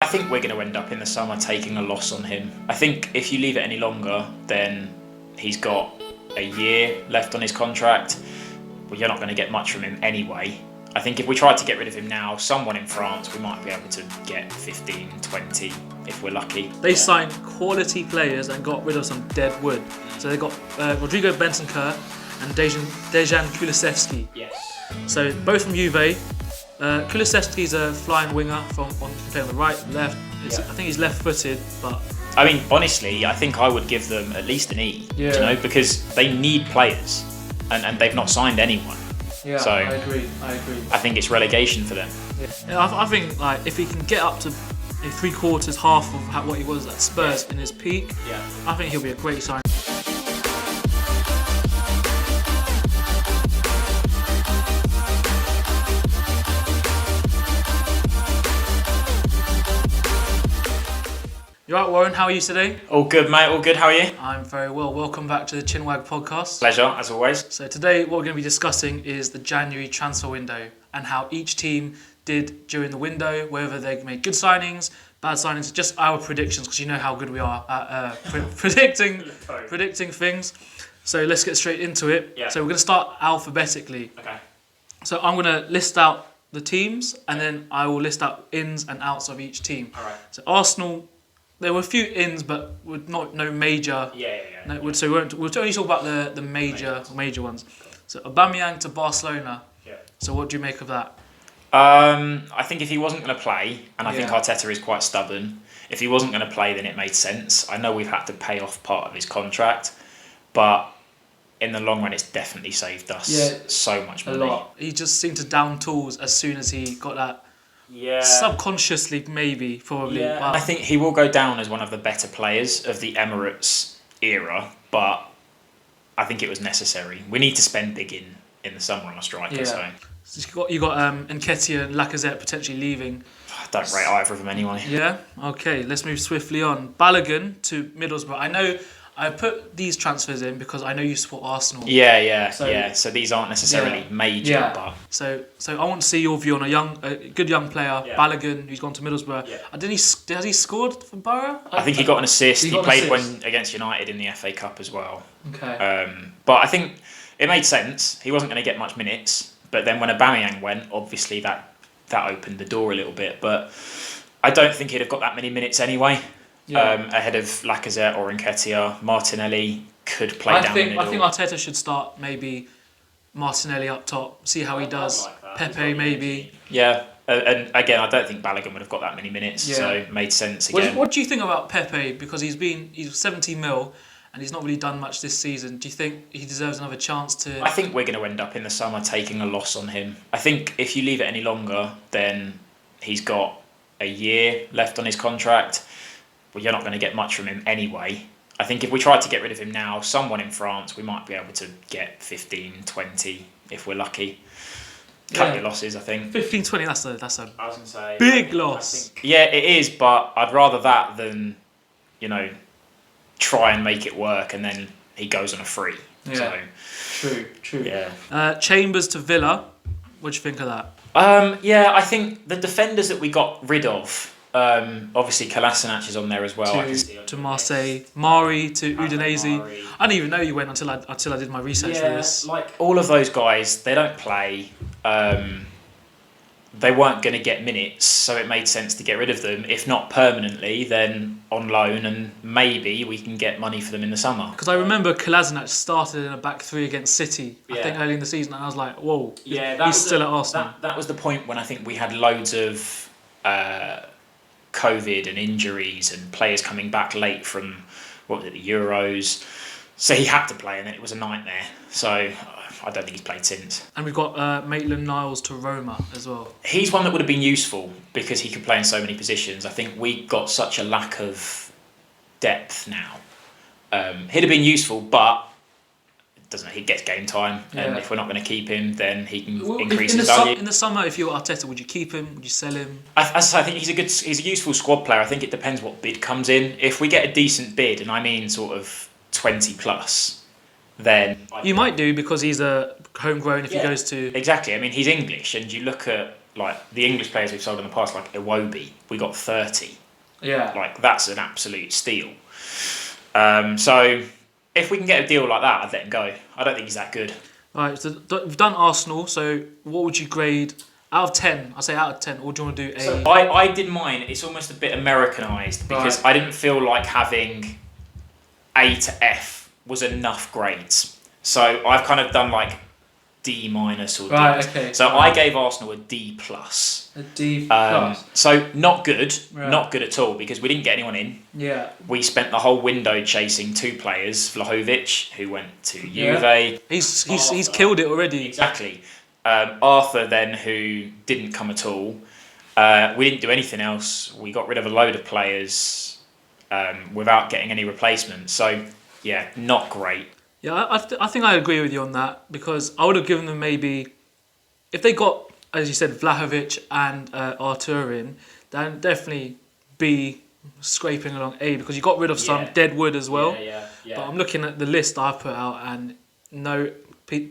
think we're going to end up in the summer taking a loss on him. I think if you leave it any longer, then he's got a year left on his contract. Well, you're not going to get much from him anyway. I think if we tried to get rid of him now, someone in France, we might be able to get 15, 20 if we're lucky. They signed quality players and got rid of some dead wood. So they got Rodrigo Bentancur and Dejan Kulusevski. Yes. So both from Juve. Kulusevski's a flying winger playing on the right, left. I think he's left-footed, but I mean, honestly, I think I would give them at least an E. Yeah. You know, because they need players, and they've not signed anyone. yeah, So I agree. I think it's relegation for them. Yeah, I think like if he can get up to three-quarters, half of what he was at Spurs in his peak, I think he'll be a great sign. You alright, Warren? How are you today? All good, mate. All good. How are you? I'm very well. Welcome back to the Chinwag podcast. Pleasure, as always. So today what we're going to be discussing is the January transfer window and how each team did during the window, whether they made good signings, bad signings, just our predictions, because you know how good we are at predicting things. So let's get straight into it. Yeah. So we're going to start alphabetically. Okay. So I'm going to list out the teams and then I will list out ins and outs of each team. All right. So Arsenal, there were a few ins, but no major. So we'll only talk about the major ones. So Aubameyang to Barcelona. Yeah. So what do you make of that? I think if he wasn't going to play, and I think Arteta is quite stubborn, if he wasn't going to play, then it made sense. I know we've had to pay off part of his contract, but in the long run, it's definitely saved us so much money. A lot. He just seemed to down tools as soon as he got that. Yeah. Subconsciously, maybe, probably. Yeah. But I think he will go down as one of the better players of the Emirates era, but I think it was necessary. We need to spend big in the summer on a striker. Yeah. So you got Nketiah and Lacazette potentially leaving. I don't rate either of them anyway. Yeah. Okay. Let's move swiftly on. Balogan to Middlesbrough. I know I put these transfers in because I know you support Arsenal. Yeah. So these aren't necessarily major, but So I want to see your view on a good young player, Balogan, who's gone to Middlesbrough. Yeah. Has he scored for Borough? I think he got an assist. He played assist. against United in the FA Cup as well. Okay. But I think it made sense. He wasn't going to get much minutes, but then when Aubameyang went, obviously that opened the door a little bit. But I don't think he'd have got that many minutes anyway. Ahead of Lacazette or Nketiah. Martinelli could play down the middle. I think Arteta should start maybe Martinelli up top, see how he does. Like Pepe maybe. Yeah, and again, I don't think Balogun would have got that many minutes, so it made sense again. What do you think about Pepe? Because he's 70 mil and he's not really done much this season. Do you think he deserves another chance to... I think we're going to end up in the summer taking a loss on him. I think if you leave it any longer, then he's got a year left on his contract. Well, you're not going to get much from him anyway. I think if we tried to get rid of him now, someone in France, we might be able to get 15, 20 if we're lucky. Cut your losses, I think. 15, 20, that's a I was going to say big loss. Yeah, it is, but I'd rather that than, try and make it work and then he goes on a free. Yeah, so, true. Yeah. Chambers to Villa, what do you think of that? I think the defenders that we got rid of, obviously Kolasinac is on there as well. To Marseille, Mari to Udinese. I didn't even know you went until I did my research for this. Like all of those guys, they don't play. They weren't going to get minutes, so it made sense to get rid of them. If not permanently, then on loan, and maybe we can get money for them in the summer. Because I remember Kolasinac started in a back three against City, I think early in the season, and I was like, whoa, he's still at Arsenal. That was the point when I think we had loads of COVID and injuries and players coming back late from, the Euros. So he had to play, and then it was a nightmare. So I don't think he's played since. And we've got Maitland-Niles to Roma as well. He's one that would have been useful because he could play in so many positions. I think we got such a lack of depth now. He'd have been useful, but he gets game time, and if we're not going to keep him, then he can increase his value. In the summer, if you were Arteta, would you keep him? Would you sell him? I think he's a useful squad player. I think it depends what bid comes in. If we get a decent bid, and I mean sort of 20 plus, then you might do because he's a homegrown. If he goes to exactly, I mean he's English, and you look at like the English players we've sold in the past, like Iwobi, we got 30. Yeah. Like that's an absolute steal. So if we can get a deal like that, I'd let him go. I don't think he's that good. Right, so we've done Arsenal. So what would you grade out of 10? I say out of 10. Or do you want to do a? So I did mine. It's almost a bit Americanized because I didn't feel like having A to F was enough grades. So I've kind of done like D- or D. Right. Okay. So I gave Arsenal a D+. A D+. So not good, Right. not good at all because we didn't get anyone in. Yeah. We spent the whole window chasing 2 players, Vlahovic, who went to Yeah. Juve. He's killed it already. Exactly. Arthur then, who didn't come at all. We didn't do anything else. We got rid of a load of players without getting any replacements. So yeah, not great. Yeah, I think I agree with you on that because I would have given them maybe if they got, as you said, Vlahovic and Artur in, then definitely B scraping along A because you got rid of some dead wood as well. Yeah. But I'm looking at the list I've put out and no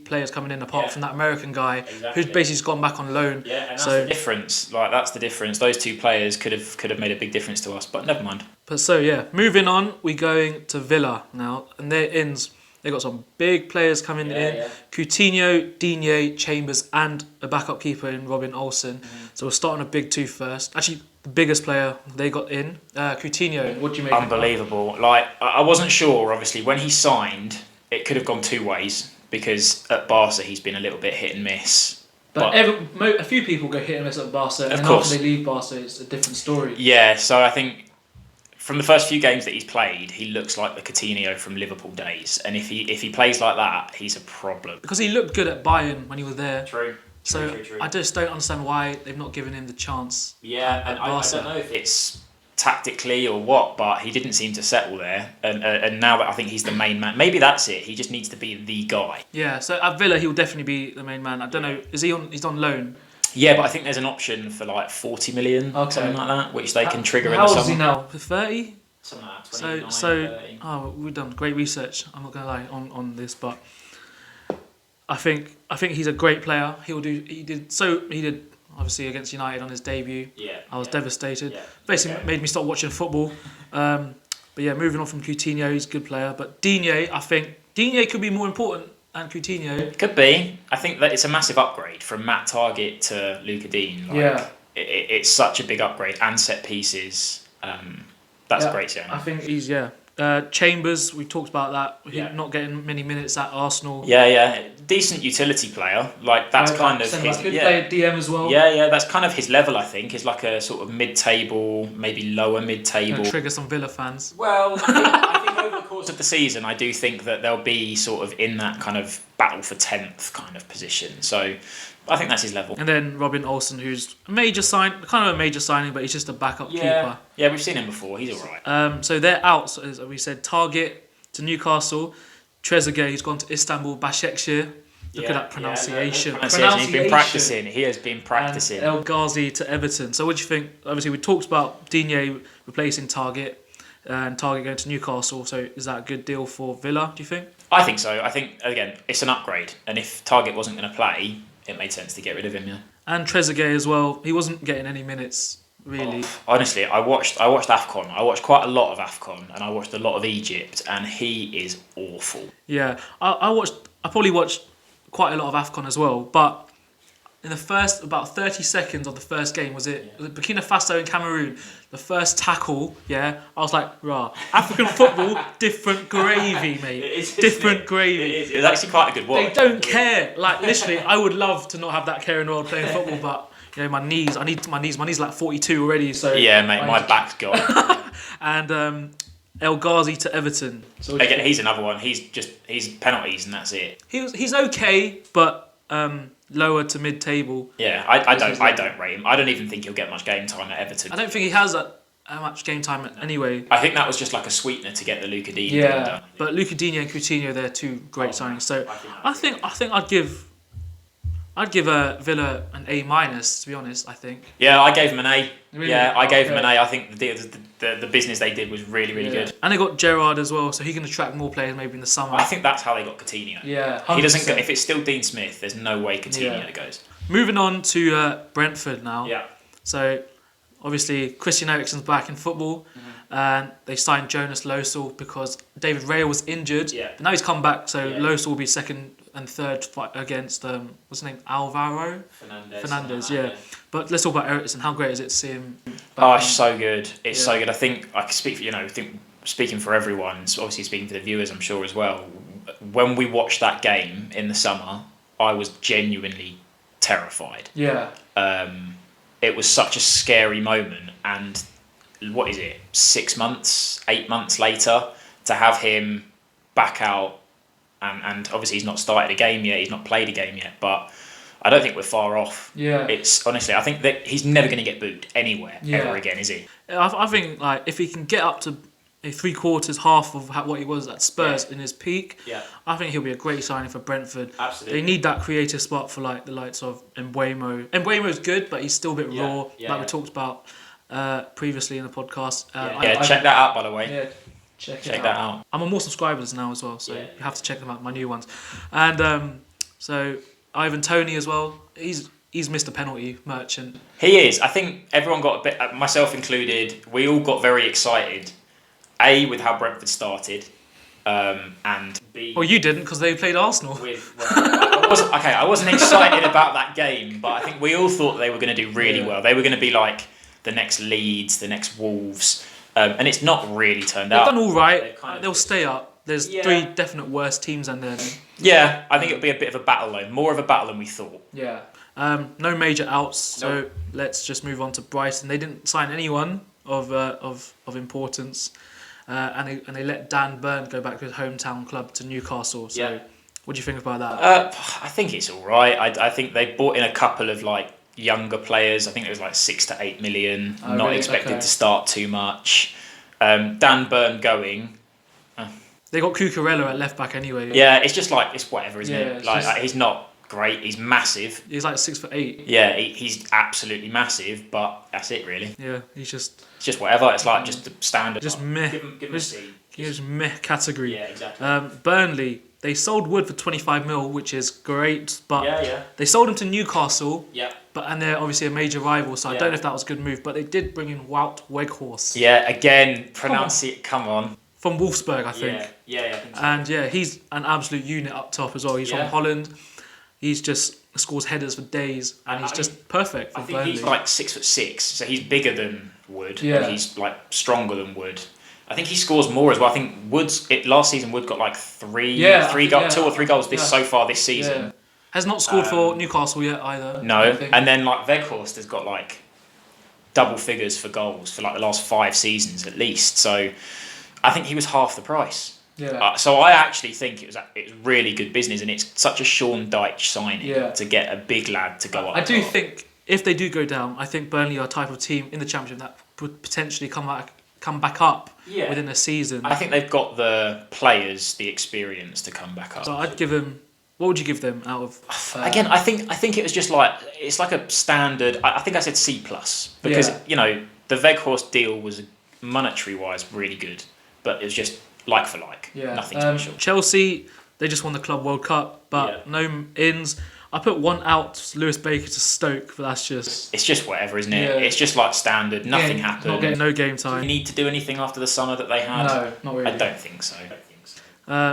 players coming in apart from that American guy who's basically just gone back on loan. Yeah, and that's the difference. Like that's the difference. Those 2 players could have made a big difference to us, but never mind. But so yeah, moving on, we're going to Villa now, and their ins. They got some big players coming in. Yeah. Coutinho, Digne, Chambers, and a backup keeper in Robin Olsen. So we're starting a big 2 first. Actually, the biggest player they got in, Coutinho. What do you make? Unbelievable. Like I wasn't sure. Obviously, when he signed, it could have gone 2 ways because at Barca he's been a little bit hit and miss. But a few people go hit and miss at Barca, and after they leave Barca, it's a different story. Yeah. So I think from the first few games that he's played, he looks like the Coutinho from Liverpool days. And if he plays like that, he's a problem. Because he looked good at Bayern when he was there. True. So I just don't understand why they've not given him the chance. Yeah, and I don't know if it's tactically or what, but he didn't seem to settle there. And now that I think he's the main man, maybe that's it. He just needs to be the guy. Yeah. So at Villa, he'll definitely be the main man. I don't know. Is he on? He's on loan. Yeah, but I think there's an option for like 40 million, something like that, which they can trigger in the summer. How old is he now? 30? Something like that, 29, so 30. we've done great research. I'm not gonna lie on this, but I think he's a great player. He did obviously against United on his debut. Yeah, I was devastated. Yeah, Basically made me stop watching football. But yeah, moving on from Coutinho, he's a good player. But Digne, I think Digne could be more important than Coutinho. Could be. I think that it's a massive upgrade from Matt Target to Luca Dean. It's such a big upgrade and set pieces. That's great, yeah. I think he's Chambers, we talked about that. He's not getting many minutes at Arsenal. Yeah. Decent utility player. Like that's kind of his. Good player at DM as well. Yeah. That's kind of his level. I think is like a sort of mid-table, maybe lower mid-table. Trigger some Villa fans. Well, I think over the course of the season, I do think that they'll be sort of in that kind of battle for 10th kind of position. So I think that's his level. And then Robin Olsen, who's a major signing, but he's just a backup keeper. Yeah, we've seen him before. He's all right. So they're out. So as we said, Target to Newcastle, Trezeguet, who's gone to Istanbul, Başakşehir. Look at that pronunciation. He's been practicing. He has been practicing. And Elgazi to Everton. So what do you think? Obviously, we talked about Digne replacing Target and Target going to Newcastle. So is that a good deal for Villa, do you think? I think so. I think, again, it's an upgrade. And if Target wasn't going to play, it made sense to get rid of him, yeah. And Trezeguet as well. He wasn't getting any minutes, really. Honestly, I watched AFCON. I watched quite a lot of AFCON and I watched a lot of Egypt and he is awful. Yeah. I probably watched quite a lot of AFCON as well, but in the first about 30 seconds of the first game, was it Burkina Faso and Cameroon, the first tackle, I was like, rah, African football, different gravy, mate. Different gravy. It's actually quite a good watch. They don't care. Like, literally, I would love to not have that care in the world playing football, but, my knees are like 42 already, so... Yeah, mate, my back's gone. And Elgazi to Everton. So again, he's another one. He's penalties and that's it. He's okay, but... lower to mid-table. Yeah, I don't rate him. I don't even think he'll get much game time at Everton. I don't think he has much game time anyway. I think that was just like a sweetener to get the Luca Dean deal done. But Luca Digne and Coutinho, they're 2 great signings. So I think I'd give Villa an A-, to be honest, I think. Yeah, I gave him an A. Really? Yeah, I gave him an A. I think the business they did was really, really good. And they got Gerrard as well, so he can attract more players maybe in the summer. I think that's how they got Coutinho. Yeah, 100%. He doesn't go, if it's still Dean Smith, there's no way Coutinho goes. Moving on to Brentford now. Yeah. So, obviously, Christian Eriksen's back in football, and they signed Jonas Losel because David Raya was injured. Yeah. But now he's come back, so Yeah. Losel will be second and third fight against what's his name, Alvaro Fernandez. Yeah. But let's talk about Eriksen. How great is it to see him back? Oh, it's so good. It's so good. I think I can speak for, I think speaking for everyone, obviously speaking for the viewers, I'm sure as well. When we watched that game in the summer, I was genuinely terrified. Yeah. It was such a scary moment, and what is it, 6 months, 8 months later, to have him back out, and obviously he's not started a game yet, he's not played a game yet, but I don't think we're far off. Yeah. It's honestly, I think that he's never going to get booed anywhere ever again, is he? I think like if he can get up to a 3/4, half of what he was at Spurs in his peak, I think he'll be a great signing for Brentford. Absolutely. They need that creative spark for like the likes of Mbeumo. Mbeumo's good, but he's still a bit raw, we talked about previously in the podcast. Check that out, by the way. Yeah, check that out. I'm on more subscribers now as well, so you have to check them out, my new ones. And so Ivan Toney as well. He's missed a penalty merchant. He is. I think everyone got a bit, myself included. We all got very excited. A, with how Brentford started, and B. Well, you didn't because they played Arsenal. I wasn't excited about that game, but I think we all thought they were going to do really well. They were going to be like the next Leeds, the next Wolves, and it's not really turned out. They've done all right. They'll stay up. There's 3 definite worse teams in there. Yeah, I think it'll be a bit of a battle though, more of a battle than we thought. Yeah. No major outs, so let's just move on to Brighton. They didn't sign anyone of importance. And they let Dan Burn go back to his hometown club to Newcastle. So, what do you think about that? I think it's all right. I think they brought in a couple of like younger players. I think it was like 6 to 8 million. Not expected to start too much. Dan Burn going. They got Cucurella at left back anyway. Yeah, it's just like it's whatever, isn't it? Like just, he's not great. He's massive. He's like 6'8". Yeah, he's absolutely massive, but that's it really. Yeah, he's just. It's just whatever. It's like just the standard. Just meh. Give him a C. He's meh category. Yeah, exactly. Burnley. They sold Wood for 25 mil, which is great, but they sold him to Newcastle. Yeah. And they're obviously a major rival, so I don't know if that was a good move. But they did bring in Wout Weghorst. Yeah, again, pronounce it. Come on. From Wolfsburg, I think. Yeah, I think so. And he's an absolute unit up top as well. He's from Holland. He's just scores headers for days, and he's just perfect for Burnley. I think he's like 6'6", so he's bigger than Wood. Yeah. And he's like stronger than Wood. I think he scores more as well. I think last season Wood got like 2 or 3 goals so far this season. Yeah. Has not scored for Newcastle yet either. No, and then like Weghorst has got like double figures for goals for like the last 5 seasons at least. So I think he was half the price. Yeah. So I actually think it was really good business, and it's such a Sean Dyche signing to get a big lad to go up. I do think if they do go down, I think Burnley are a type of team in the Championship that would potentially come back up within a season. I think they've got the players, the experience to come back up. So I'd give them. What would you give them out of? Again, I think it was just like it's like a standard. I think I said C+ because the Weghorst deal was monetary wise really good, but it was just like for like, nothing special. Chelsea, they just won the Club World Cup, but no ins. I put one out, Lewis Baker to Stoke, but that's just... It's just whatever, isn't it? Yeah. It's just like standard, nothing happened. Not getting no game time. Do you need to do anything after the summer that they had? No, not really. I don't think so.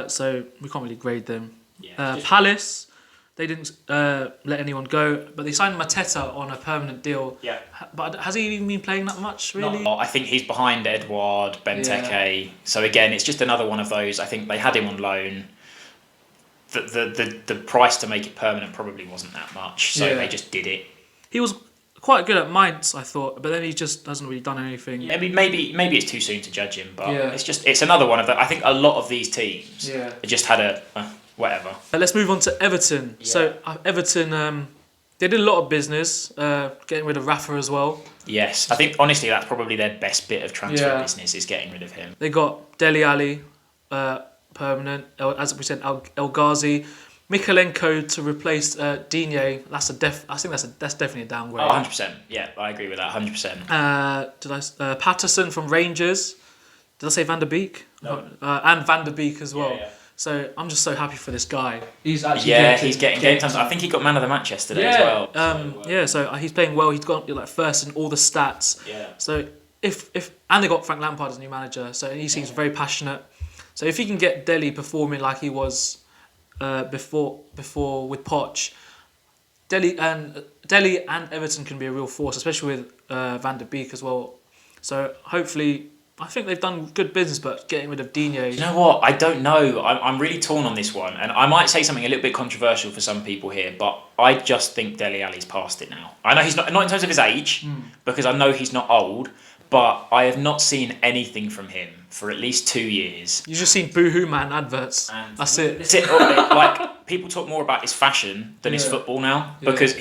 So we can't really grade them. Yeah, Palace, they didn't let anyone go, but they signed Mateta on a permanent deal. Yeah. But has he even been playing that much, really? Not a lot. I think he's behind Edouard, Benteke. Yeah. So again, it's just another one of those. I think they had him on loan. The price to make it permanent probably wasn't that much, so they just did it. He was quite good at Mainz, I thought, but then he just hasn't really done anything. Yeah, maybe it's too soon to judge him, but it's another one of the. I think a lot of these teams just had a whatever. Let's move on to Everton. Yeah. So Everton, they did a lot of business, getting rid of Rafa as well. Yes, I think honestly that's probably their best bit of transfer business is getting rid of him. They got Dele Alli, permanent, as we said, Elgazi, Mikalenko to replace Digne. I think that's definitely a downgrade. 100%. Yeah, I agree with that. 100%. Patterson from Rangers. Did I say Van der Beek? No. And Van der Beek as well. Yeah. So I'm just so happy for this guy. He's actually he's getting game time. I think he got man of the match yesterday as well. So he's playing well. He's got like first in all the stats. Yeah. So if and they got Frank Lampard as new manager, so he seems very passionate. So if he can get Dele performing like he was before with Poch, Dele and Everton can be a real force, especially with Van der Beek as well. So hopefully, I think they've done good business, but getting rid of Dino. You know what? I don't know. I'm really torn on this one, and I might say something a little bit controversial for some people here, but I just think Dele Alli's past it now. I know he's not in terms of his age, because I know he's not old, but I have not seen anything from him for at least 2 years. You've just seen Boohoo Man adverts. And that's it. That's it. Like, people talk more about his fashion than his football now, because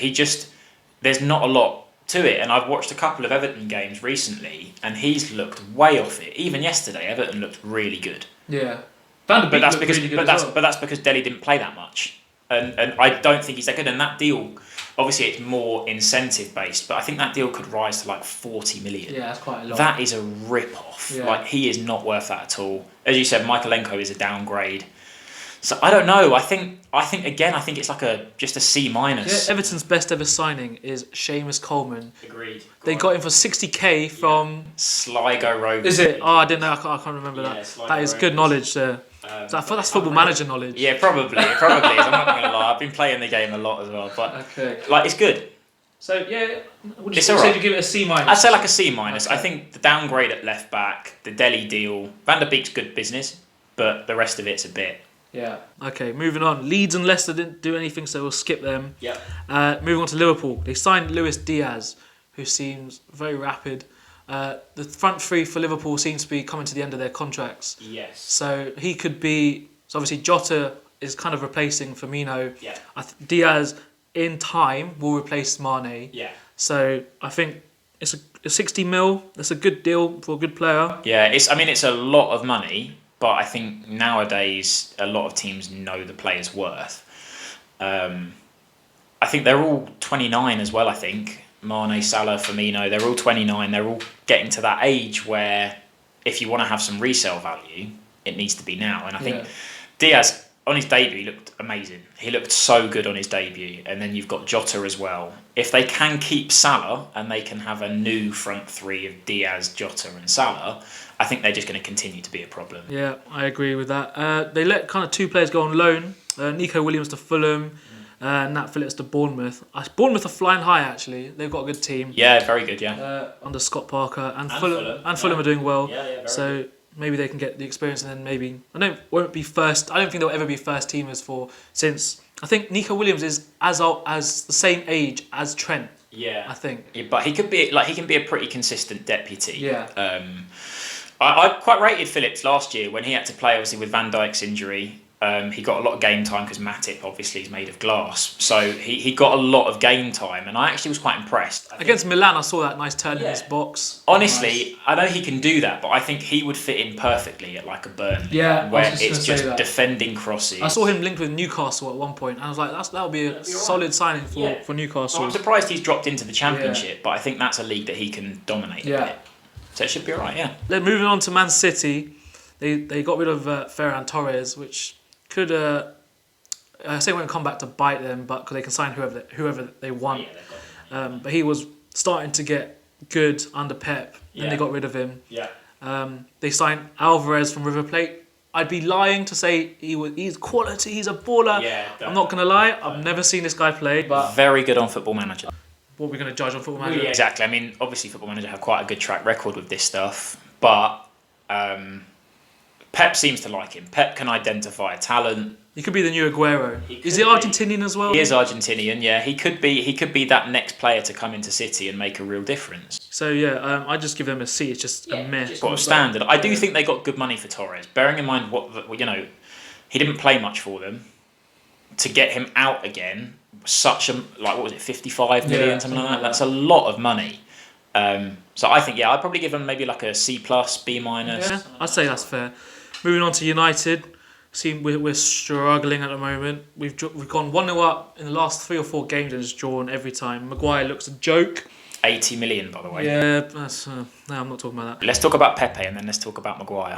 there's not a lot to it. And I've watched a couple of Everton games recently, and he's looked way off it. Even yesterday, Everton looked really good. Yeah. Van der Beek looked really good as well. But that's because Dele didn't play that much. And I don't think he's that good. And that deal, obviously it's more incentive based, but I think that deal could rise to like 40 million. Yeah, that's quite a lot. That is a rip-off. Yeah. Like, he is not worth that at all. As you said, Michaelenko is a downgrade. So I don't know. I think it's like just a C minus. Yeah, Everton's best ever signing is Seamus Coleman. Agreed. They got him for 60k from Sligo Rovers. Is it? Oh, I didn't know. I can't remember that. Sligo that is Rovers. Good knowledge there. So I thought that's football manager knowledge. Yeah, probably. It probably is. I'm not going to lie. I've been playing the game a lot as well, but it's good. So yeah, would you it's alright. You give it a C minus? I'd say like a C minus. Okay. I think the downgrade at left back, the Dele deal, Van der Beek's good business, but the rest of it's a bit. Yeah. Okay, moving on. Leeds and Leicester didn't do anything, so we'll skip them. Yeah. Moving on to Liverpool. They signed Luis Diaz, who seems very rapid. The front three for Liverpool seems to be coming to the end of their contracts. Yes. So he could be. So obviously Jota is kind of replacing Firmino. Yeah. Diaz in time will replace Mane. Yeah. So I think it's a 60 mil. That's a good deal for a good player. Yeah. It's a lot of money, but I think nowadays a lot of teams know the player's worth. I think they're all 29 as well. I think Mane, Salah, Firmino, they're all 29. They're all getting to that age where if you want to have some resale value, it needs to be now. And I think Diaz, on his debut, he looked amazing. He looked so good on his debut. And then you've got Jota as well. If they can keep Salah and they can have a new front three of Diaz, Jota and Salah, I think they're just going to continue to be a problem. Yeah, I agree with that. They let kind of two players go on loan. Nico Williams to Fulham. Nat Phillips to Bournemouth. Bournemouth are flying high, actually. They've got a good team. Yeah, very good, yeah. Under Scott Parker. And Fulham are doing well. Yeah, very so good. Maybe they can get the experience and then maybe... I don't think they'll ever be first teamers since... I think Nico Williams is as old, as the same age as Trent. Yeah. I think. Yeah, but he can be a pretty consistent deputy. Yeah. I quite rated Phillips last year when he had to play, obviously, with Van Dijk's injury. He got a lot of game time because Matip obviously is made of glass, so he got a lot of game time, and I actually was quite impressed. Against Milan, I saw that nice turn in his box. Honestly, nice. I know he can do that, but I think he would fit in perfectly at like a Burnley, where it's just defending crosses. I saw him linked with Newcastle at one point, and I was like, that would be a solid signing for Newcastle. Well, I'm surprised he's dropped into the Championship, but I think that's a league that he can dominate. A bit. So it should be alright. Yeah. Then moving on to Man City, they got rid of Ferran Torres, which could I say it won't come back to bite them, but because they can sign whoever they want. But he was starting to get good under Pep, and they got rid of him. Yeah. They signed Alvarez from River Plate. I'd be lying to say he's quality. He's a baller. Yeah, I'm not gonna lie. I've never seen this guy play, but very good on Football Manager. What are we gonna judge on Football Manager? Yeah, exactly. I mean, obviously, Football Manager have quite a good track record with this stuff, but. Pep seems to like him. Pep can identify talent. He could be the new Aguero. Is he Argentinian as well? He is Argentinian, yeah. He could be that next player to come into City and make a real difference. So I just give them a C. It's just a meh. Sort of standard. I do think they got good money for Torres. Bearing in mind he didn't play much for them. To get him out again, such a 55 million, something like that. That's a lot of money. So I think I'd probably give them maybe like a C+, B-. Yeah, I'd say that's fair. Moving on to United, we're struggling at the moment. We've gone 1-0 up in the last 3 or 4 games and just drawn every time. Maguire looks a joke. 80 million, by the way. Yeah, that's no, I'm not talking about that. Let's talk about Pepe and then let's talk about Maguire.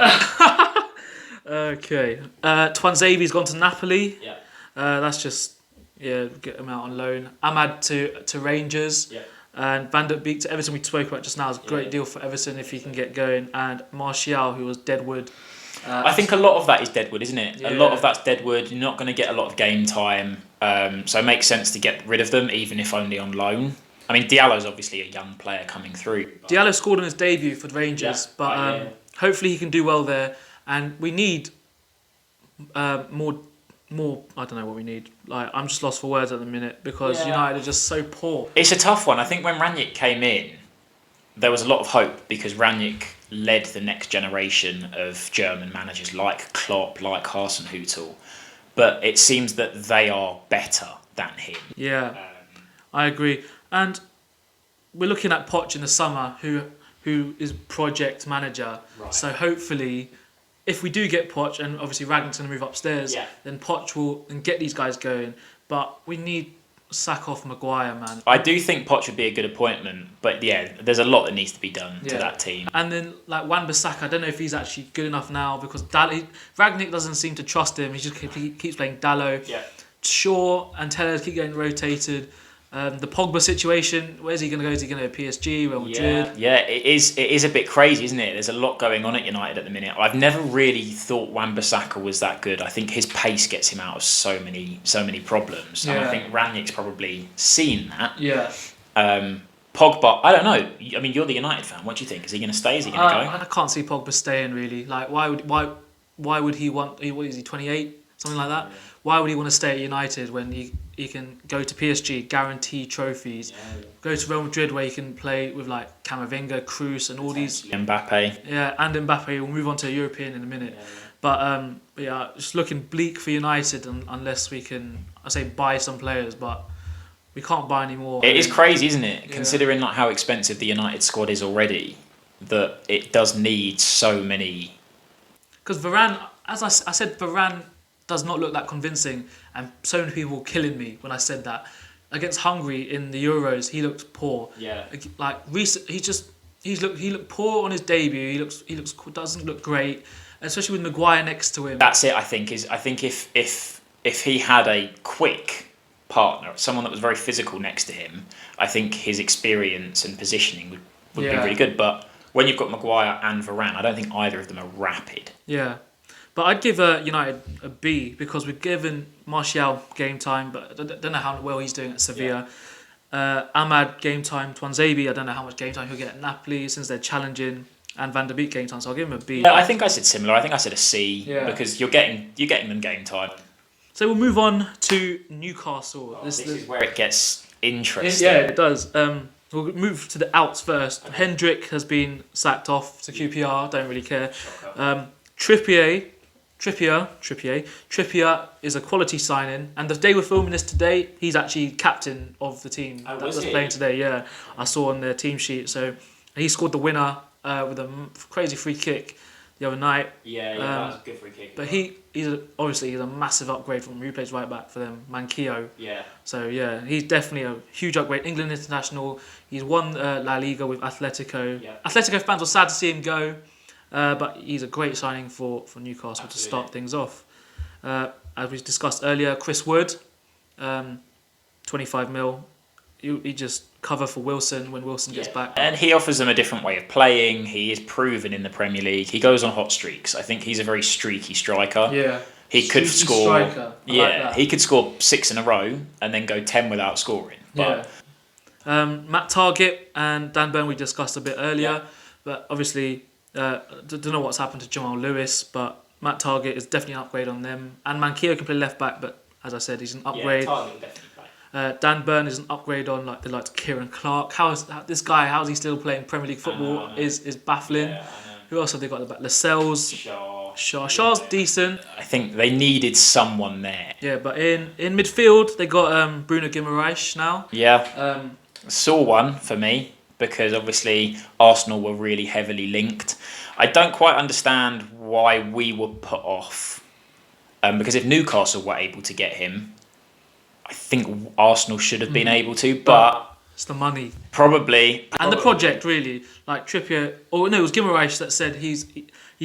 Okay. Twanzabi's gone to Napoli. Yeah. That's just get him out on loan. Ahmad to Rangers. Yeah. And Van der Beek to Everton. We spoke about just now. Is a great deal for Everton if he can get going. And Martial, who was Deadwood. I think a lot of that is Deadwood, isn't it? Yeah. A lot of that's Deadwood. You're not going to get a lot of game time, so it makes sense to get rid of them, even if only on loan. I mean, Diallo's obviously a young player coming through. Diallo scored on his debut for the Rangers, but hopefully he can do well there. And we need more. I don't know what we need. Like, I'm just lost for words at the minute because United are just so poor. It's a tough one. I think when Rangnick came in, there was a lot of hope because Rangnick led the next generation of German managers like Klopp, like Hasenhüttl. But it seems that they are better than him. Yeah, I agree. And we're looking at Poch in the summer, who is project manager. Right. So hopefully, if we do get Poch, and obviously Ragnick's going to move upstairs, then Poch will and get these guys going. But we need sack off Maguire, man. I do think Poch would be a good appointment, but there's a lot that needs to be done to that team. And then like Wan-Bissaka, I don't know if he's actually good enough now because Ragnick doesn't seem to trust him. He keeps playing Dalot. Yeah. Shaw and Tellers keep getting rotated. The Pogba situation, where's he going to go? Is he going to go PSG, Real Madrid? Yeah, it is a bit crazy, isn't it? There's a lot going on at United at the minute. I've never really thought Wan-Bissaka was that good. I think his pace gets him out of so many problems. And I think Rangnick's probably seen that. Yeah. Pogba, I don't know. I mean, you're the United fan. What do you think? Is he going to stay? Is he going to go? I can't see Pogba staying really. Like, why would he want? What is he? 28, something like that. Yeah. Why would he want to stay at United when he can go to PSG, guarantee trophies, go to Real Madrid where he can play with like Camavinga, Kroos, and all these Mbappe. Yeah, and Mbappe. We'll move on to a European in a minute. But it's looking bleak for United unless we can, I say, buy some players, but we can't buy any more. It is crazy, isn't it? Yeah. Considering like how expensive the United squad is already, that it does need so many. Because Varane, as I said, Varane does not look that convincing, and so many people were killing me when I said that. Against Hungary in the Euros, he looked poor. Yeah. Like he looked poor on his debut. He doesn't look great, especially with Maguire next to him. That's it. I think if he had a quick partner, someone that was very physical next to him, I think his experience and positioning would be really good. But when you've got Maguire and Varane, I don't think either of them are rapid. Yeah. But I'd give United a B because we've given Martial game time, but I don't know how well he's doing at Sevilla. Ahmad game time, Twanzabi, I don't know how much game time he'll get at Napoli since they're challenging, and Van der Beek game time, so I'll give him a B. Yeah, I think I said similar. I think I said a C because you're getting them game time. So we'll move on to Newcastle. This is where it gets interesting. Yeah, it does. We'll move to the outs first. Okay. Hendrick has been sacked off to QPR. Don't really care. Trippier is a quality signing, and the day we're filming this today, he's actually captain of the team that was playing today. Yeah, I saw on their team sheet. So he scored the winner with a crazy free kick the other night. Yeah, that was a good free kick. But he's a massive upgrade from who plays right back for them, Manquillo. Yeah. So yeah, he's definitely a huge upgrade. England international. He's won La Liga with Atletico. Yeah. Atletico fans were sad to see him go. But he's a great signing for Newcastle to start things off. As we discussed earlier, Chris Wood, 25 mil. He just cover for Wilson when Wilson gets back. And he offers them a different way of playing. He is proven in the Premier League. He goes on hot streaks. I think he's a very streaky striker. Yeah. He could score. He could score 6 in a row and then go 10 without scoring. But Matt Targett and Dan Burn we discussed a bit earlier, but obviously. Don't know what's happened to Jamal Lewis, but Matt Targett is definitely an upgrade on them. And Manquillo can play left back, but as I said, he's an upgrade. Yeah, Targett will definitely play. Dan Burn is an upgrade on like the likes of Kieran Clark. How is he still playing Premier League football? Is baffling. Yeah, who else have they got at the back? Lascelles. Shaw's decent. I think they needed someone there. Yeah, but in midfield they got Bruno Guimaraes now. Yeah. Saw one for me. Because obviously Arsenal were really heavily linked. I don't quite understand why we were put off. Because if Newcastle were able to get him, I think Arsenal should have been able to. But It's the money. Probably. And the project, really. Like Trippier, or no, it was Guimaraes that said he's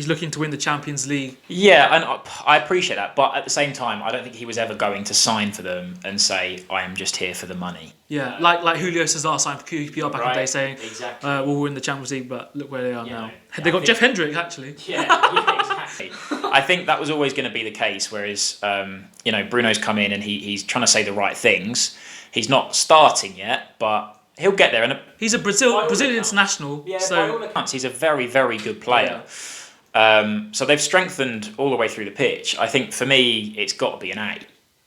looking to win the Champions League. Yeah, and I appreciate that. But at the same time, I don't think he was ever going to sign for them and say, I am just here for the money. Yeah, like Julio Cesar signed for QPR back in the day saying, exactly. we'll win the Champions League, but look where they are now. Yeah, They got Jeff Hendrick, actually. Yeah, exactly. I think that was always going to be the case, whereas, Bruno's come in and he's trying to say the right things. He's not starting yet, but he'll get there. And He's a Brazilian international. Yeah, so by all accounts, he's a very, very good player. Yeah. So they've strengthened all the way through the pitch. I think for me, it's got to be an A.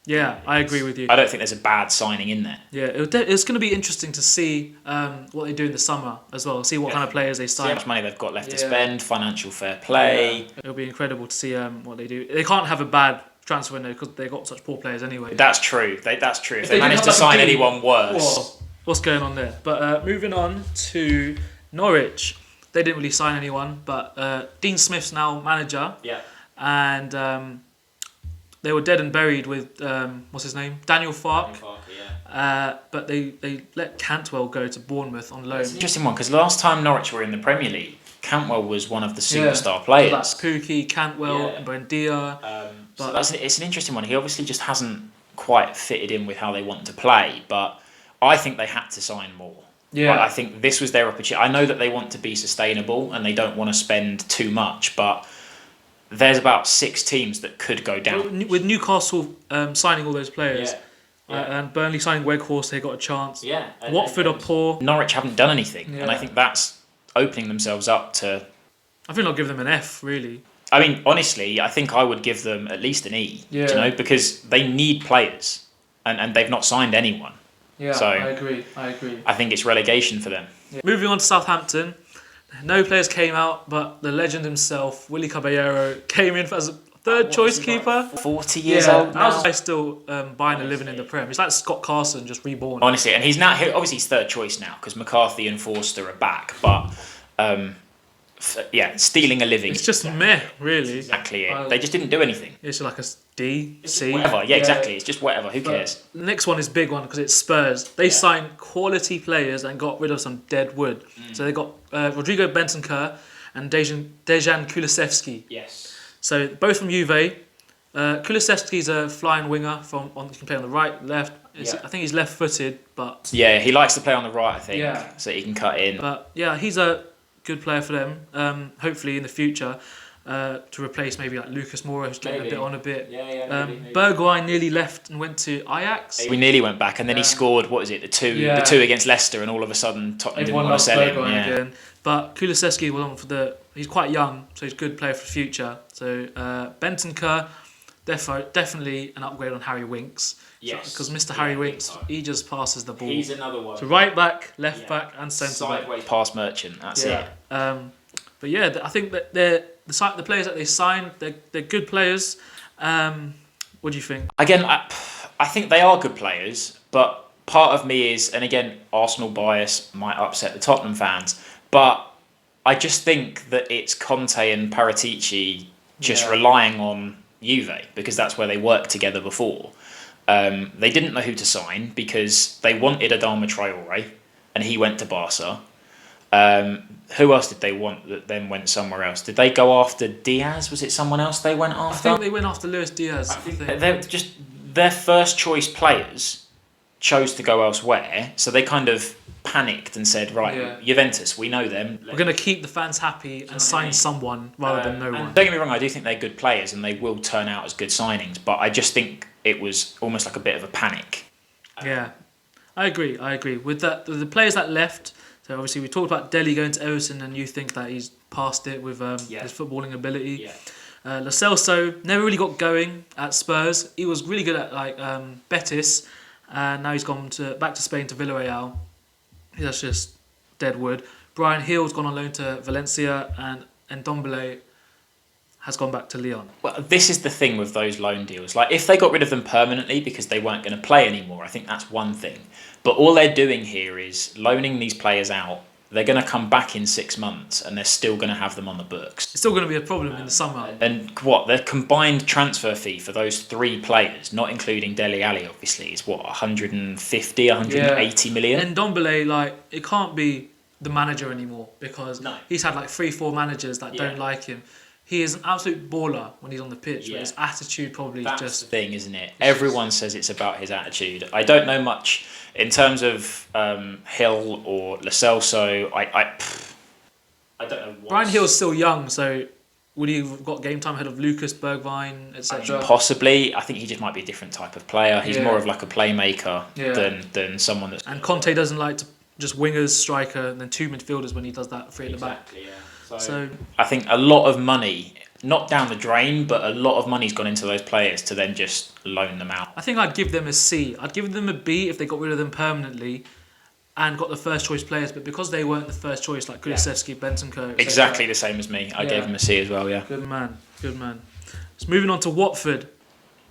Yeah, I agree with you. I don't think there's a bad signing in there. Yeah, it's going to be interesting to see what they do in the summer as well. See what kind of players they sign. See how much money they've got left to spend, financial fair play. Yeah. It'll be incredible to see what they do. They can't have a bad transfer window because they've got such poor players anyway. That's true. That's true. If they manage to sign anyone worse. What's going on there? But moving on to Norwich. They didn't really sign anyone, but Dean Smith's now manager. Yeah. And they were dead and buried with, what's his name? Daniel Farke. But they let Cantwell go to Bournemouth on loan. It's an interesting one because last time Norwich were in the Premier League, Cantwell was one of the superstar players. So that's Pukki, Cantwell, and Buendia. So it's an interesting one. He obviously just hasn't quite fitted in with how they want to play, but I think they had to sign more. Yeah. I think this was their opportunity. I know that they want to be sustainable and they don't want to spend too much, but there's about 6 teams that could go down. With Newcastle signing all those players, and Burnley signing Weghorst, they got a chance. Yeah. Watford are poor. Norwich haven't done anything, and I think that's opening themselves up to... I think I'll give them an F, really. I mean, honestly, I think I would give them at least an E, because they need players, and they've not signed anyone. Yeah, so I agree. I think it's relegation for them. Yeah. Moving on to Southampton, no players came out, but the legend himself, Willy Caballero, came in as a third choice keeper. 40 years old now. He's still buying a living in the Prem. He's like Scott Carson, just reborn. Honestly, and he's now obviously he's third choice now because McCarthy and Forster are back, but stealing a living. It's just meh, really. Exactly it. They just didn't do anything. It's like a D, C. Whatever. Yeah, exactly. It's just whatever. Who cares? The next one is a big one because it's Spurs. They signed quality players and got rid of some dead wood. So they got Rodrigo Bentancur and Dejan Kulusevski. Yes. So both from Juve. Kulusevski's a flying winger you can play on the right, left. I think he's left-footed, but yeah, he likes to play on the right. I think so he can cut in. But yeah, he's a good player for them. Hopefully in the future. To replace maybe like Lucas Moura, who's getting a bit. Maybe. Bergwijn nearly left and went to Ajax. We nearly went back, and then he scored. What is it? The two against Leicester, and all of a sudden Tottenham didn't want to sell him. Again. But Kulusevski was on for he's quite young, so he's a good player for the future. So Bentancur, definitely an upgrade on Harry Winks. Yes. Because Mr. Harry Winks, he just passes the ball. He's another one. So right back, left back, and centre back. Sideways pass merchant. That's it. But yeah, I think that the players that they signed, they're good players. What do you think? Again, I think they are good players, but part of me is, and again, Arsenal bias might upset the Tottenham fans, but I just think that it's Conte and Paratici just relying on Juve because that's where they worked together before. They didn't know who to sign because they wanted Adama Traore and he went to Barca. Who else did they want that then went somewhere else? Did they go after Diaz? Was it someone else they went after? I think they went after Luis Diaz. I think they're just their first choice players chose to go elsewhere, so they kind of panicked and said, right, Juventus, we know them. We're going to keep the fans happy and sign someone rather than no one. Don't get me wrong, I do think they're good players and they will turn out as good signings, but I just think it was almost like a bit of a panic. Yeah, I agree. With the players that left, so obviously we talked about Dele going to Everton and you think that he's past it with his footballing ability. Yeah. Lo Celso never really got going at Spurs. He was really good at Betis, and now he's gone back to Spain to Villarreal. That's just dead wood. Brian Hill's gone on loan to Valencia, and Ndombele has gone back to Lyon. Well, this is the thing with those loan deals. Like, if they got rid of them permanently because they weren't going to play anymore, I think that's one thing. But all they're doing here is loaning these players out they're going to come back in 6 months and they're still going to have them on the books. It's still going to be a problem in the summer. And what the combined transfer fee for those 3 players, not including Dele Alli, obviously, is what 150, 180 million. And Ndombele, like, it can't be the manager anymore because he's had like 3-4 managers that don't like him. He is an absolute baller when he's on the pitch, but his attitude probably That's just the thing, isn't it? Everyone says it's about his attitude. I don't know much in terms of Hill or Lo Celso. I don't know. Brian Hill's still young, so would he have got game time ahead of Lucas, Bergwijn, etc.? Possibly. I think he just might be a different type of player. He's more of like a playmaker than someone that's. And Conte doesn't like to just wingers, striker, and then 2 midfielders when he does that 3 at the back. Yeah. So I think a lot of money, not down the drain, but a lot of money's gone into those players to then just loan them out. I think I'd give them a C. I'd give them a B if they got rid of them permanently and got the first choice players, but because they weren't the first choice, like Kulusevski, Bentancur... Exactly the same as me. I gave them a C as well, yeah. Good man. So moving on to Watford.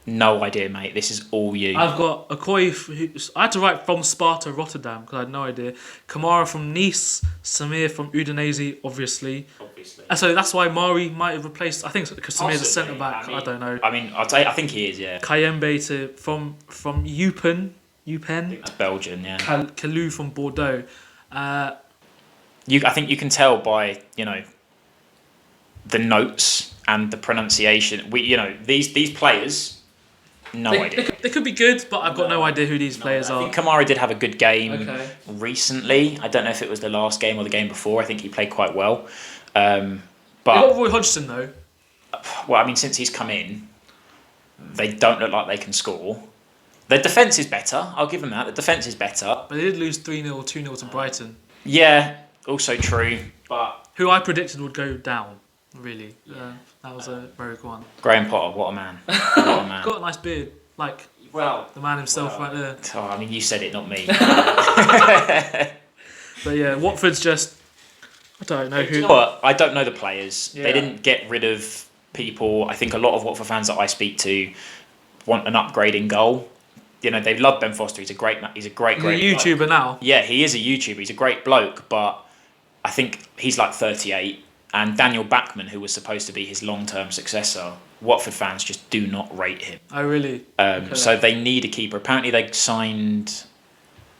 No idea, mate. This is all you. I've got Okoye. I had to write from Sparta, Rotterdam, because I had no idea. Kamara from Nice. Samir from Udinese, obviously. So that's why Mari might have replaced. I think because Samir's a centre back. I don't know. I mean, I think he is. Yeah. Kayembe from Eupen. I think that's Belgian. Yeah. Kalou from Bordeaux. I think you can tell by the notes and the pronunciation. These players. No idea. They could be good, but I've got no idea who these players are. I think Kamara did have a good game recently. I don't know if it was the last game or the game before. I think he played quite well. But they got Roy Hodgson though. Well, I mean, since he's come in, they don't look like they can score. Their defence is better. I'll give them that. The defence is better. But they did lose 3-0, 2-0 to Brighton. Yeah, also true. But who I predicted would go down. Really, that was a very good one. Graham Potter, what a man! Got a nice beard, like the man himself right there. Oh, I mean, you said it, not me. But yeah, Watford's just. I don't know who. You know what? I don't know the players. Yeah. They didn't get rid of people. I think a lot of Watford fans that I speak to want an upgrade in goal. They love Ben Foster. He's a great. He's a great. He's a YouTuber bloke. now. Yeah, he is a YouTuber. He's a great bloke, but I think he's like 38. And Daniel Bachmann, who was supposed to be his long-term successor, Watford fans just do not rate him. Oh, really? So they need a keeper. Apparently they signed,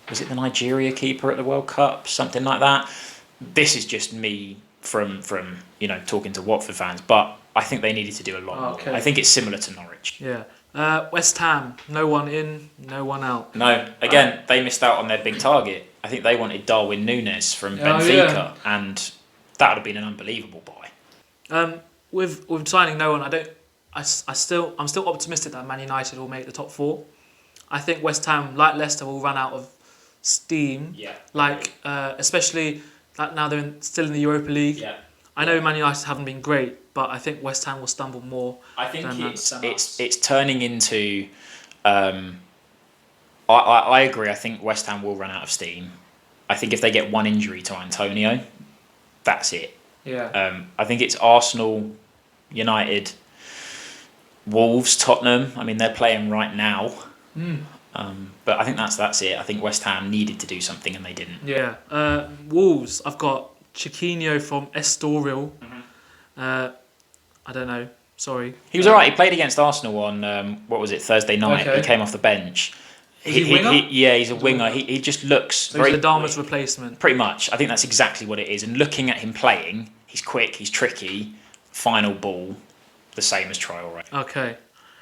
was it the Nigeria keeper at the World Cup? Something like that. This is just me from talking to Watford fans, but I think they needed to do a lot more. I think it's similar to Norwich. Yeah. West Ham, no one in, no one out. No, again, they missed out on their big target. I think they wanted Darwin Núñez from Benfica, and that would have been an unbelievable buy. With signing no one, I'm still optimistic that Man United will make the top 4. I think West Ham, like Leicester, will run out of steam. Yeah. Especially now they're still in the Europa League. Yeah. I know Man United haven't been great, but I think West Ham will stumble more. I think it's turning into. I agree. I think West Ham will run out of steam. I think if they get one injury to Antonio, that's it. Yeah. I think it's Arsenal, United, Wolves, Tottenham. I mean, they're playing right now. But I think that's it. I think West Ham needed to do something and they didn't. Yeah. Wolves, I've got Chiquinho from Estoril. I don't know. Sorry. He was alright. He played against Arsenal on, Thursday night. Okay. He came off the bench. Is he a winger? He's a winger. He just looks very... He's Adama's replacement. Pretty much. I think that's exactly what it is. And looking at him playing, he's quick, he's tricky, final ball, the same as Traore. Okay.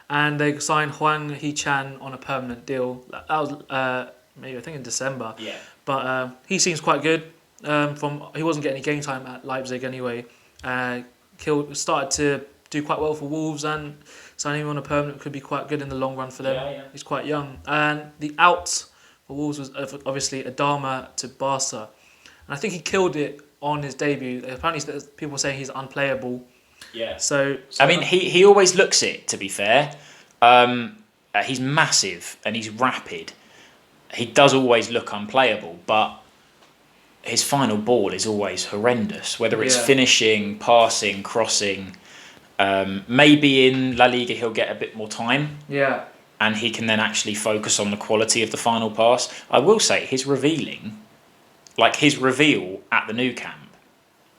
And they signed Huang Hee-chan on a permanent deal. That was maybe I think in December. Yeah. But he seems quite good. He wasn't getting any game time at Leipzig anyway. Started to do quite well for Wolves, and signing him on a permanent could be quite good in the long run for them. Yeah. He's quite young. And the out for Wolves was obviously Adama to Barca. And I think he killed it on his debut. Apparently people saying he's unplayable. Yeah. So I mean, he always looks it, to be fair. He's massive and he's rapid. He does always look unplayable, but his final ball is always horrendous. Whether it's finishing, passing, crossing. Maybe in La Liga he'll get a bit more time. Yeah. And he can then actually focus on the quality of the final pass. I will say his revealing like his reveal at the Nou Camp.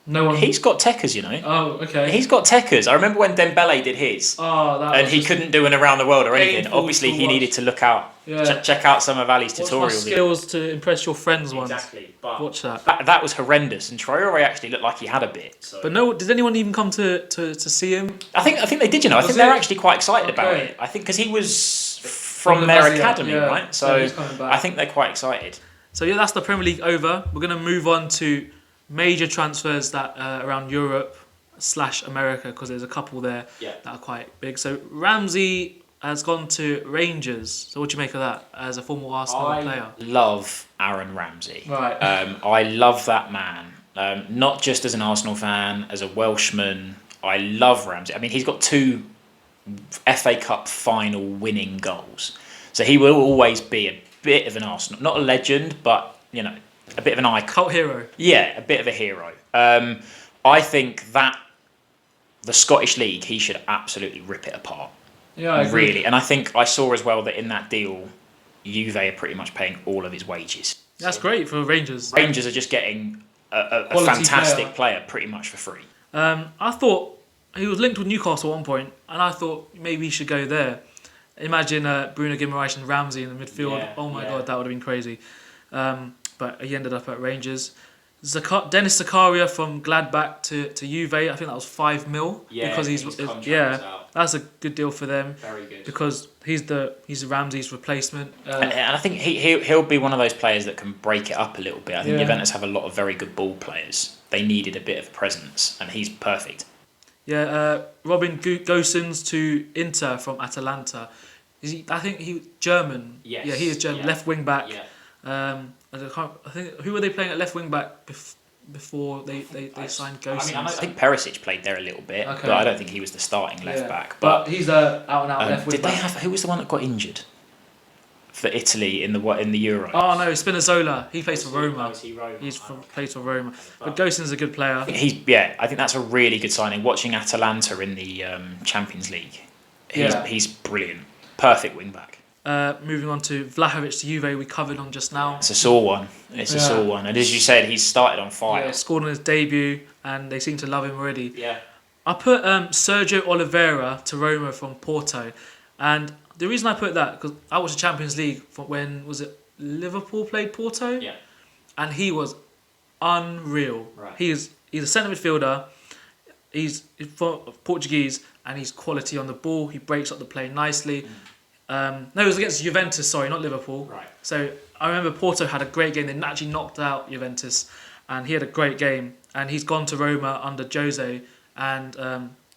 No one. He's got techers, you know. Oh, okay. He's got techers. I remember when Dembele did his, Oh, that. and he couldn't do an around the world or anything. painful Obviously, to he watch. needed to look out, Yeah. check out some of Ali's Watch my tutorials. skills to impress your friends once. Exactly, but Watch that. that was horrendous. And Traore actually looked like he had a bit. So. But no, did anyone even come to see him? I think they did. You know, I Was think they were it? actually quite excited about Okay. it. I think because he was from the their Lazio, academy, yeah. right? So So he's coming back. I think they're quite excited. So yeah, that's the Premier League over. We're going to move on to major transfers that around Europe / America, because there's a couple there that are quite big. So Ramsey has gone to Rangers. So what do you make of that as a former Arsenal player? Love Aaron Ramsey. Right. I love that man. Not just as an Arsenal fan, as a Welshman. I love Ramsey. I mean, he's got 2 FA Cup final winning goals. So he will always be a bit of an Arsenal, not a legend, but, you know, a bit of an icon. Cult hero. Yeah, a bit of a hero. I think that the Scottish League, he should absolutely rip it apart. Yeah, I agree. Really. And I think I saw as well that in that deal, Juve are pretty much paying all of his wages. That's great for Rangers. Rangers are just getting a Quality fantastic player pretty much for free. I thought he was linked with Newcastle at one point, and I thought maybe he should go there. Imagine Bruno Guimaraes and Ramsey in the midfield. Yeah, oh my yeah. God, that would have been crazy. But he ended up at Rangers. Dennis Zakaria from Gladbach to Juve. I think that was $5 million because his contract yeah, was out. that's a good deal for them Very good. because he's Ramsey's replacement. And I think he'll be one of those players that can break it up a little bit. I think Yeah. Juventus have a lot of very good ball players. They needed a bit of presence, and he's perfect. Yeah, Robin Gosens to Inter from Atalanta. I think he German. Yes. Yeah, he is German. Yeah. Left wing back. Yeah. I think who were they playing at left wing back before they signed Gosens? I think Perisic played there a little bit, Okay. but I don't think he was the starting left back. But he's a out and out left wing did they back. have? Who was the one that got injured for Italy in the Euro? Oh no, Spinazzola. He plays for Roma. Roma? Plays for Roma. But Gosens is a good player. I think that's a really good signing. Watching Atalanta in the Champions League, he's brilliant. Perfect wing back. Moving on to Vlahovic to Juve, we covered on just now. It's a sore one. It's a sore one. And as you said, he's started on fire. Yeah, scored on his debut, and they seem to love him already. Yeah. I put Sergio Oliveira to Roma from Porto, and the reason I put that because I watched the Champions League when was it Liverpool played Porto, Yeah. and he was unreal. Right. He's a centre midfielder. He's Portuguese, and he's quality on the ball. He breaks up the play nicely. No, it was against Juventus. Sorry, not Liverpool. Right. So I remember Porto had a great game. They actually knocked out Juventus, and he had a great game. And he's gone to Roma under Jose, and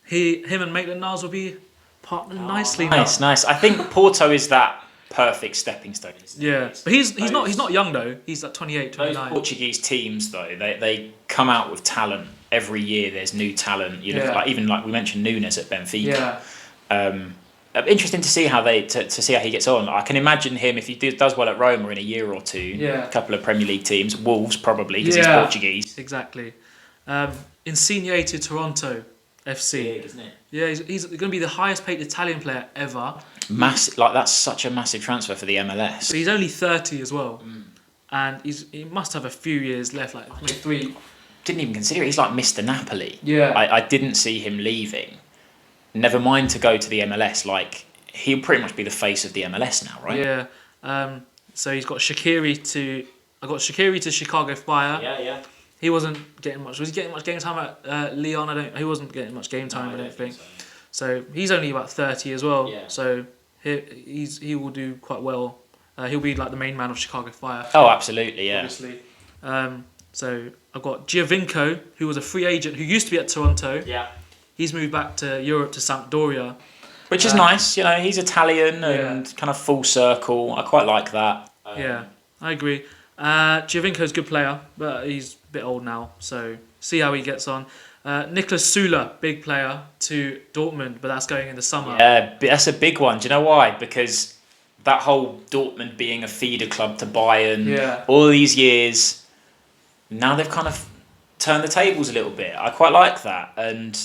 him and Maitland-Niles will be partnered nicely now. Nice. I think Porto is that perfect stepping stone. Isn't it? Yeah, but he's not young though. He's like 28, Those 29. Portuguese teams though, they come out with talent every year. There's new talent. You look like even like we mentioned Nunes at Benfica. Yeah. Interesting to see how to see how he gets on. I can imagine him if he does well at Roma in a year or two. Yeah. A couple of Premier League teams, Wolves probably because Yeah. he's Portuguese. Exactly. Insigne to Toronto FC. Big, isn't it? Yeah, he's going to be the highest paid Italian player ever. Massive, like that's such a massive transfer for the MLS. But he's only 30 as well, and he must have a few years left, like maybe 3. Didn't even consider it. He's like Mr. Napoli. Yeah. I didn't see him leaving. Never mind to go to the MLS. Like he'll pretty much be the face of the MLS now, right? Yeah. So he's got Shaqiri to Chicago Fire. Yeah. He wasn't getting much. Was he getting much game time at Lyon? He wasn't getting much game time. I don't think. So he's only about 30 as well. Yeah. So he will do quite well. He'll be like the main man of Chicago Fire. Oh, absolutely, yeah. Obviously. So I've got Giovinco, who was a free agent who used to be at Toronto. Yeah. He's moved back to Europe to Sampdoria. Which is nice, you know. He's Italian and kind of full circle. I quite like that. Yeah, I agree. Giovinco's a good player, but he's a bit old now. So see how he gets on. Nicolas Sula, big player to Dortmund, but that's going in the summer. Yeah, that's a big one. Do you know why? Because that whole Dortmund being a feeder club to Bayern, all these years, now they've kind of turned the tables a little bit. I quite like that, and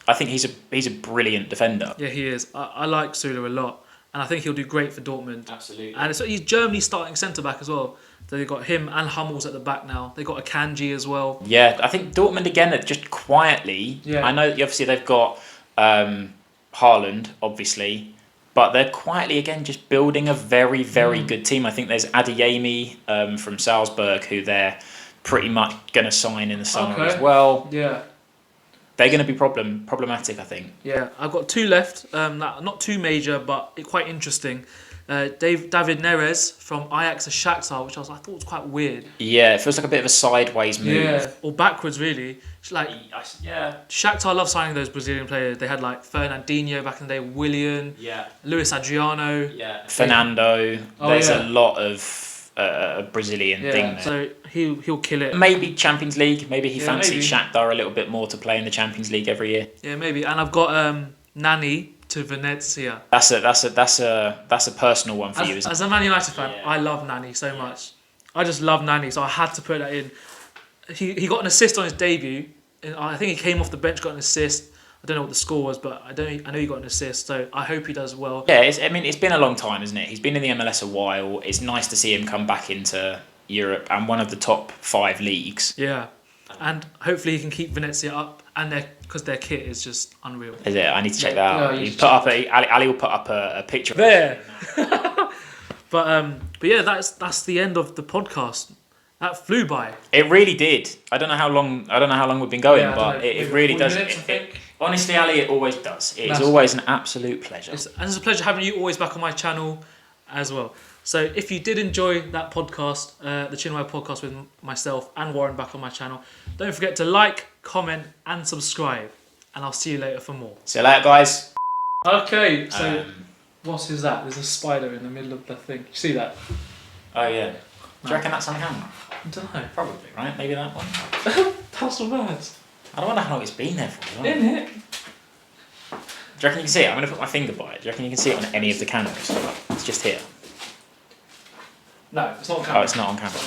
I think he's a brilliant defender. Yeah, he is. I like Sula a lot, and I think he'll do great for Dortmund. Absolutely. And he's Germany's starting centre back as well. They got him and Hummels at the back now. They got a Kanji as well. Yeah, I think Dortmund again are just quietly. Yeah. I know that obviously they've got Haaland, obviously, but they're quietly again just building a very, very good team. I think there's Adeyemi from Salzburg who they're pretty much going to sign in the summer as well. Yeah. They're going to be problematic, I think. Yeah, I've got two left. Not too major, but quite interesting. David Neres from Ajax to Shakhtar, which I thought was quite weird. Yeah, it feels like a bit of a sideways move. Yeah, or backwards really. It's like Yeah. Shakhtar love signing those Brazilian players. They had like Fernandinho back in the day, Willian, Yeah. Luis Adriano, Fernando. There's a lot of Brazilian thing there. So he'll kill it. Maybe Champions League. Maybe he fancied maybe. Shakhtar a little bit more to play in the Champions League every year. Yeah, maybe. And I've got Nani to Venezia. That's a personal one for you, isn't it? As a Man United fan, I love Nani so much. I just love Nani, so I had to put that in. He got an assist on his debut. And I think he came off the bench, got an assist. I don't know what the score was, but I know he got an assist. So I hope he does well. Yeah, it's been a long time, isn't it? He's been in the MLS a while. It's nice to see him come back into Europe and one of the top 5 leagues. Yeah, and hopefully he can keep Venezia up, and because their kit is just unreal. Is it? I need to check that out. Ali will put up a picture there. But yeah, that's the end of the podcast. That flew by. It really did. I don't know how long we've been going, but it really does. Honestly, Ali, it always does. It's always an absolute pleasure. And it's a pleasure having you always back on my channel as well. So if you did enjoy that podcast, the Chinwag podcast with myself and Warren back on my channel, don't forget to like, comment and subscribe. And I'll see you later for more. See you later, guys. Okay, so what is that? There's a spider in the middle of the thing. You see that? Oh yeah. Do you reckon that's on camera? I don't know. Probably, right? Maybe that one. That's not bad. I don't wonder how long it's been there for. In it? Do you reckon you can see it? I'm going to put my finger by it. Do you reckon you can see it on any of the cameras? It's just here. No, it's not on camera. Oh, it's not on camera.